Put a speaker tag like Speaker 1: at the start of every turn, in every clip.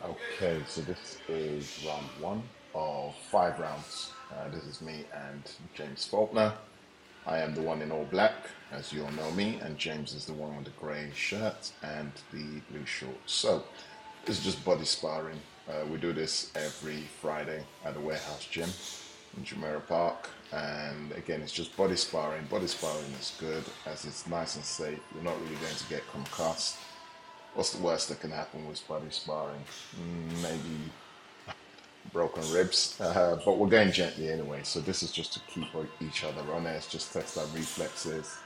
Speaker 1: Okay, so this is round one of 5 rounds. This is me and James Faulkner. I am the one in all black, as you all know me, and James is the one with the grey shirt and the blue shorts. So, this is just body sparring. We do this every Friday at the warehouse gym in Jumeirah Park. And again, it's just body sparring. Body sparring is good as it's nice and safe. You're not really going to get concussed. What's the worst that can happen with body sparring? Maybe broken ribs, but we're going gently anyway. So this is just to keep each other honest, just test our reflexes.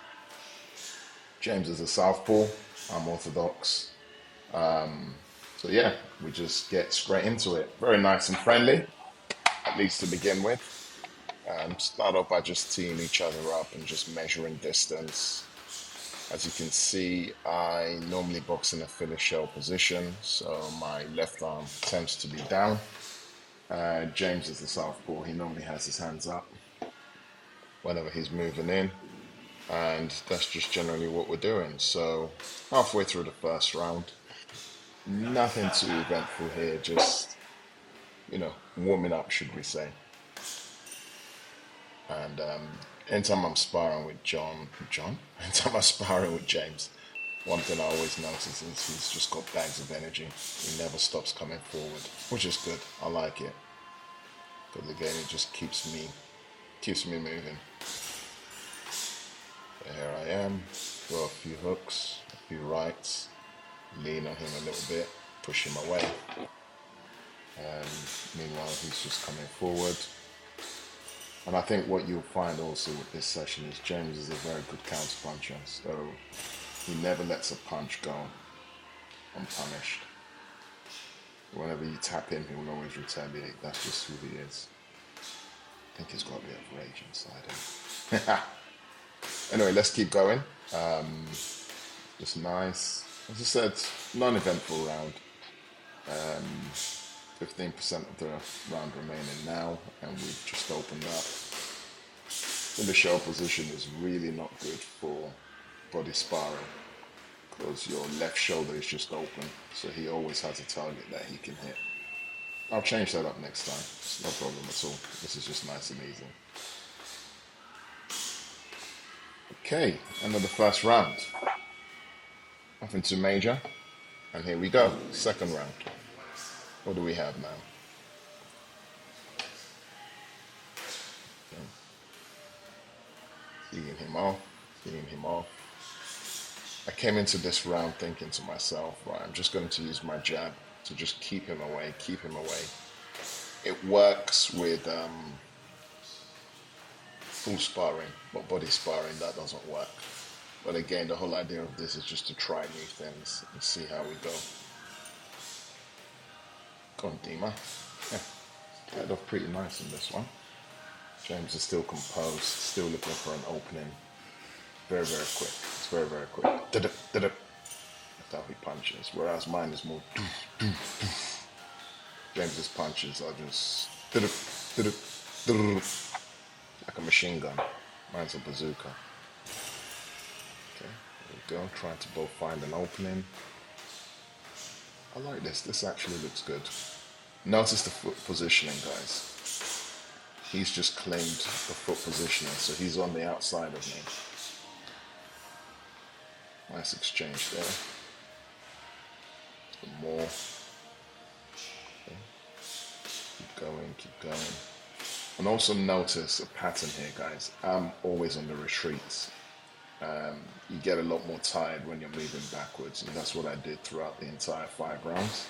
Speaker 1: James is a southpaw, I'm orthodox. So yeah, we just get straight into it. Very nice and friendly, at least to begin with. Start off by just teeing each other up and just measuring distance. As you can see, I normally box in a Philly shell position, so my left arm tends to be down. James is the southpaw, he normally has his hands up whenever he's moving in, and that's just generally what we're doing. So, halfway through the first round, nothing too eventful here, just, warming up, should we say. And anytime I'm sparring with anytime I'm sparring with James, one thing I always notice is he's just got bags of energy. He never stops coming forward, which is good. I like it because again, it just keeps me moving. So here I am, throw a few hooks, a few rights, lean on him a little bit, push him away. And meanwhile, he's just coming forward. And I think what you'll find also with this session is James is a very good counter puncher. So he never lets a punch go unpunished. Whenever you tap him, he will always retaliate. That's just who he is. I think he's got a bit of rage inside him. Anyway, let's keep going. Just nice. As I said, non-eventful round. 15% of the round remaining now, and we've just opened up. In the shell position is really not good for body sparring because your left shoulder is just open, so he always has a target that he can hit. I'll change that up next time. It's no problem at all. This is just nice and easy. Okay, end of the first round. Nothing too major, and here we go. Second round. What do we have now? Okay. Seeing him off. I came into this round thinking to myself, right, I'm just going to use my jab to just keep him away. It works with full sparring, but body sparring, that doesn't work. But again, the whole idea of this is just to try new things and see how we go. Go on, Dima. Yeah, started off pretty nice in this one. James is still composed, still looking for an opening. Very, very quick. It's very, very quick. That's how he punches. Whereas mine is more. James's punches are just like a machine gun. Mine's a bazooka. Okay, there we go. Trying to both find an opening. I like this. This actually looks good. Notice the foot positioning, guys. He's just claimed the foot positioning, so he's on the outside of me. Nice exchange there. Some more. Okay. Keep going. And also notice a pattern here, guys. I'm always on the retreats. You get a lot more tired when you're moving backwards, and that's what I did throughout the entire 5 rounds.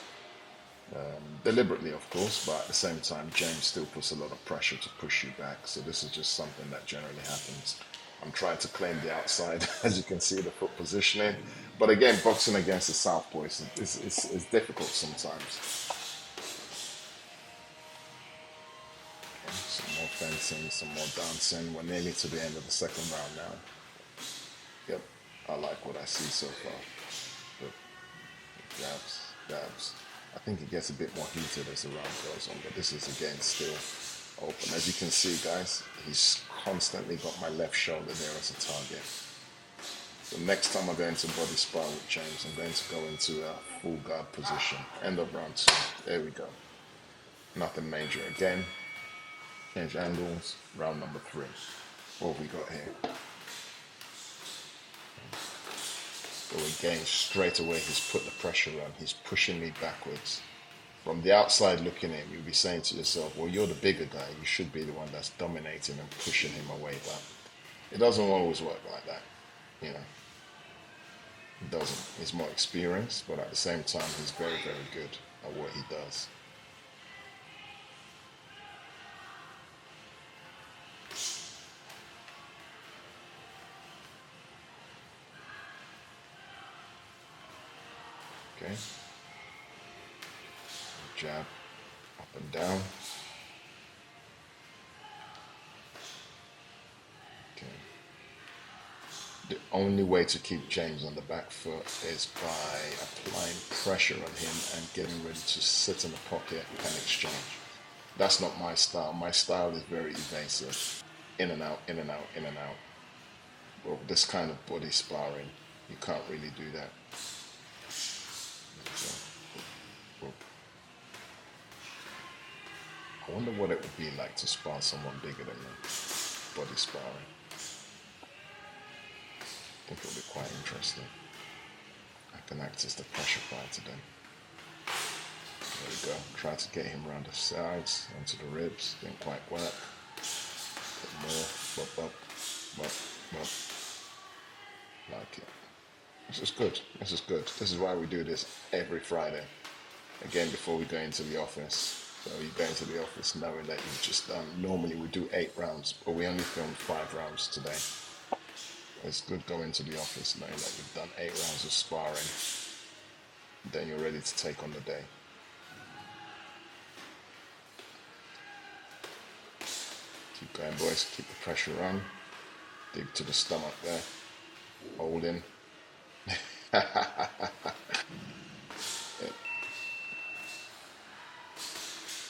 Speaker 1: Deliberately, of course, but at the same time, James still puts a lot of pressure to push you back, so this is just something that generally happens. I'm trying to claim the outside, as you can see, the foot positioning. But again, boxing against the southpaw is difficult sometimes. Okay, some more fencing, some more dancing. We're nearly to the end of the second round now. Yep, I like what I see so far. Good. Jabs. I think it gets a bit more heated as the round goes on, but this is again still open. As you can see, guys, he's constantly got my left shoulder there as a target. So next time I go into body spar with James, I'm going to go into a full guard position. End of round 2. There we go. Nothing major again. Change angles. Round number 3. What have we got here? So again, straight away he's put the pressure on. He's pushing me backwards. From the outside looking in, you'll be saying to yourself, well, you're the bigger guy. You should be the one that's dominating and pushing him away. But it doesn't always work like that, you know. It doesn't. He's more experienced, but at the same time, he's very, very good at what he does. Okay. Jab up and down. Okay. The only way to keep James on the back foot is by applying pressure on him and getting ready to sit in the pocket and exchange. That's not my style. My style is very evasive. In and out, in and out, in and out. But with this kind of body sparring, you can't really do that. I wonder what it would be like to spar someone bigger than me. Body sparring. I think it'll be quite interesting. I can act as the pressure fighter then. There we go. Try to get him around the sides, onto the ribs. Didn't quite work. Bit more. Bop, bop, bop, bop. Like it. This is good. This is good. This is why we do this every Friday. Again, before we go into the office. So you go into the office knowing that you've just done, normally we do 8 rounds, but we only filmed 5 rounds today. It's good going to the office knowing that you've done 8 rounds of sparring. Then you're ready to take on the day. Keep going, boys. Keep the pressure on. Dig to the stomach there. Hold in.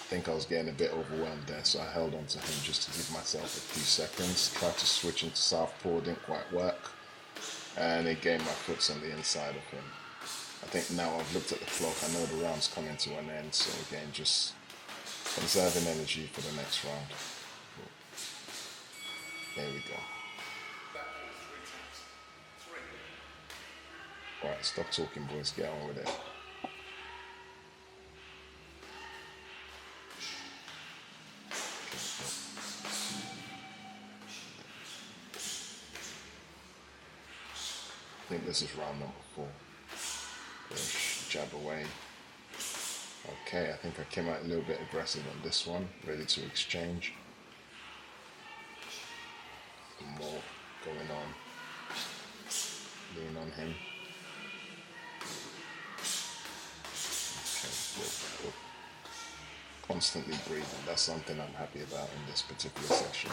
Speaker 1: I think I was getting a bit overwhelmed there, so I held on to him just to give myself a few seconds. Tried to switch into southpaw, didn't quite work. And again, my foot's on the inside of him. I think now I've looked at the clock, I know the round's coming to an end, so again, just conserving energy for the next round. There we go. Alright, stop talking, boys, get on with it. I think this is round number 4. Push, jab away. Okay, I think I came out a little bit aggressive on this one. Ready to exchange. Some more going on. Lean on him. Okay, good. Constantly breathing. That's something I'm happy about in this particular session.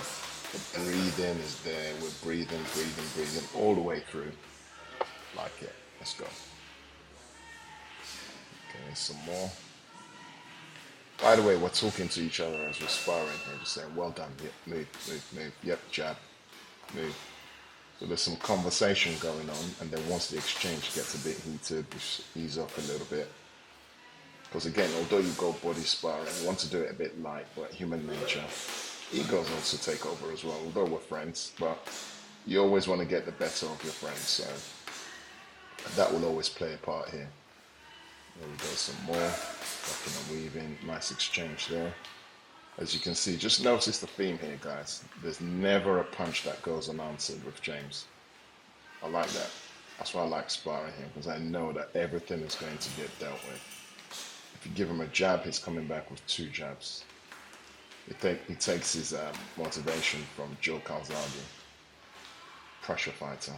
Speaker 1: The breathing is there. We're breathing, breathing, breathing all the way through. Like it. Let's go. Okay, some more. By the way, we're talking to each other as we're sparring here, just saying, well done, yep, move, move, move, yep, jab, move. So there's some conversation going on, and then once the exchange gets a bit heated, we ease up a little bit. Because again, although you go body sparring, you want to do it a bit light, but human nature, egos also take over as well, although we're friends, but you always want to get the better of your friends, so that will always play a part here. There we go, some more. Ducking and weaving, nice exchange there. As you can see, just notice the theme here, guys. There's never a punch that goes unanswered with James. I like that. That's why I like sparring him, because I know that everything is going to get dealt with. If you give him a jab, he's coming back with 2 jabs. He takes his motivation from Joe Calzaghe, pressure fighter.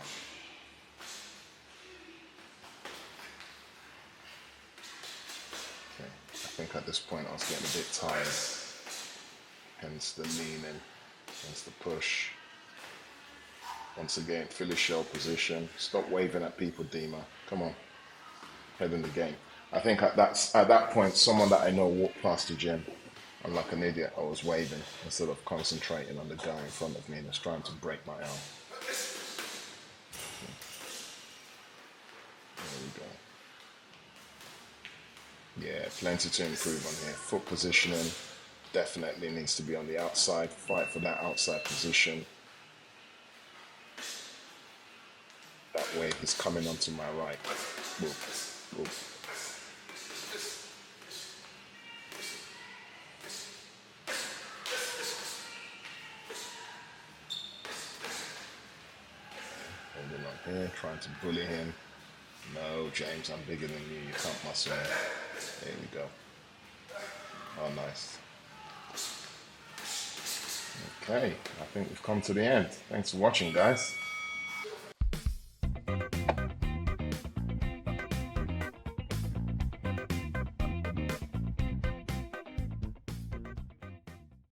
Speaker 1: I think at this point I was getting a bit tired, hence the leaning, hence the push. Once again, Philly shell position. Stop waving at people, Dima. Come on, head in the game. I think at that point, someone that I know walked past the gym. I'm like an idiot. I was waving instead of concentrating on the guy in front of me that's trying to break my arm. There we go. Yeah, plenty to improve on here. Foot positioning definitely needs to be on the outside. Fight for that outside position. That way he's coming onto my right. Whoop, whoop. Holding on here, trying to bully him. No, James, I'm bigger than you. You can't muscle me. There we go. Oh, nice. Okay, I think we've come to the end. Thanks for watching, guys.